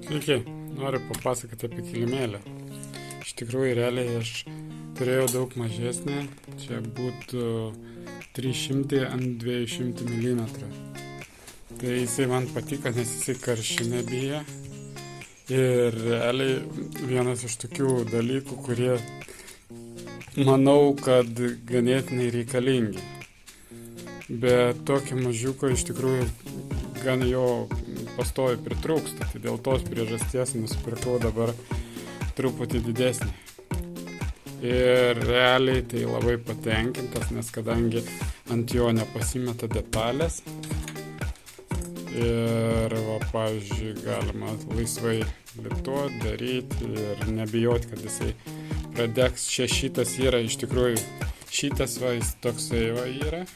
Sveiki, noriu papasakoti apie kilimėlį. Iš tikrųjų, realiai aš turėjau daug mažesnį, čia būtų 300 ant 200 mm. Tai jisai man patiko, nes jisai karščių nebijo. Ir realiai vienas iš tokių dalykų, kurie manau, kad ganėtinai reikalingi. Bet tokio mažiuko iš tikrųjų gan jo pastovi pritrūksta, tai dėl tos priežasties nusipirkau dabar truputį didesnį. Ir realiai tai labai patenkintas, nes kadangi ant jo nepasimeta detalės ir pavyzdžiui, galima laisvai lituoti, daryti ir nebijoti, kad jisai pradegs. Čia šitas yra, iš tikrųjų, šitas jis toksai yra.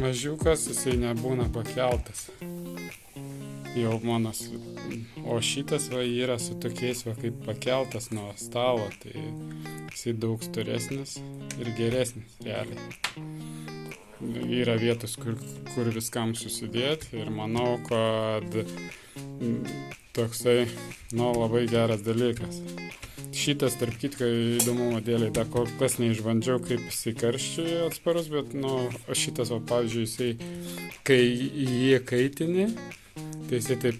Mažiukas, jisai nebūna pakeltas. Jau mano, o šitas yra su tokiais kaip pakeltas nuo stalo, tai jisai daug storesnis ir geresnis realiai. Yra vietos, kur viskam susidėti ir manau, kad toksai, labai geras dalykas. Šitas, tarp kitko, įdomumo dėliai, dar kol kas neišbandžiau, kaip jisai karščiui atsparus, bet šitas, pavyzdžiui, jisai, kai jį kaitini, tai jisai taip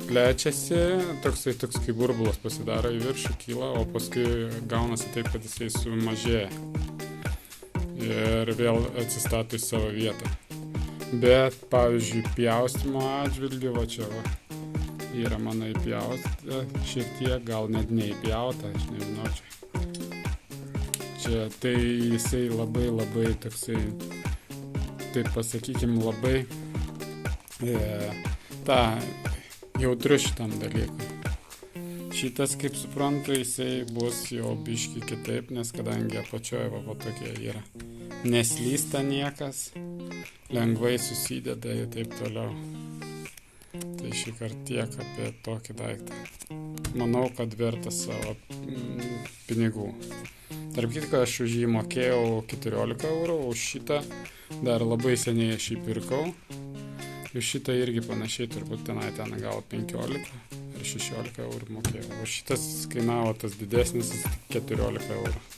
plečiasi, toks kaip burbulas pasidaro į viršų, kyla, o paskui gaunasi taip, kad jisai sumažėja ir vėl atsistato į savo vietą. Bet, pavyzdžiui, pjaustymo atžvilgiu, čia yra mano įpjausta, šiek tiek, gal net neįpjauta, aš nežinau čia. Tai jisai labai toksai, taip pasakykim, labai jautrus šitam dalykui. Šitas, kaip suprantu, jisai bus jau biški kitaip, nes kadangi apačioje tokie yra. Neslysta niekas, lengvai susideda ir taip toliau. Tai šį kartą tiek apie tokį daiktą. Manau, kad vertas savo pinigų. Tarp kitko, aš už jį mokėjau 14 €, už šitą dar labai seniai aš jį pirkau. Už šitą irgi panašiai, turbūt ten gal 15 ar 16 € mokėjau. O šitas kainavo tas didesnis 14 €.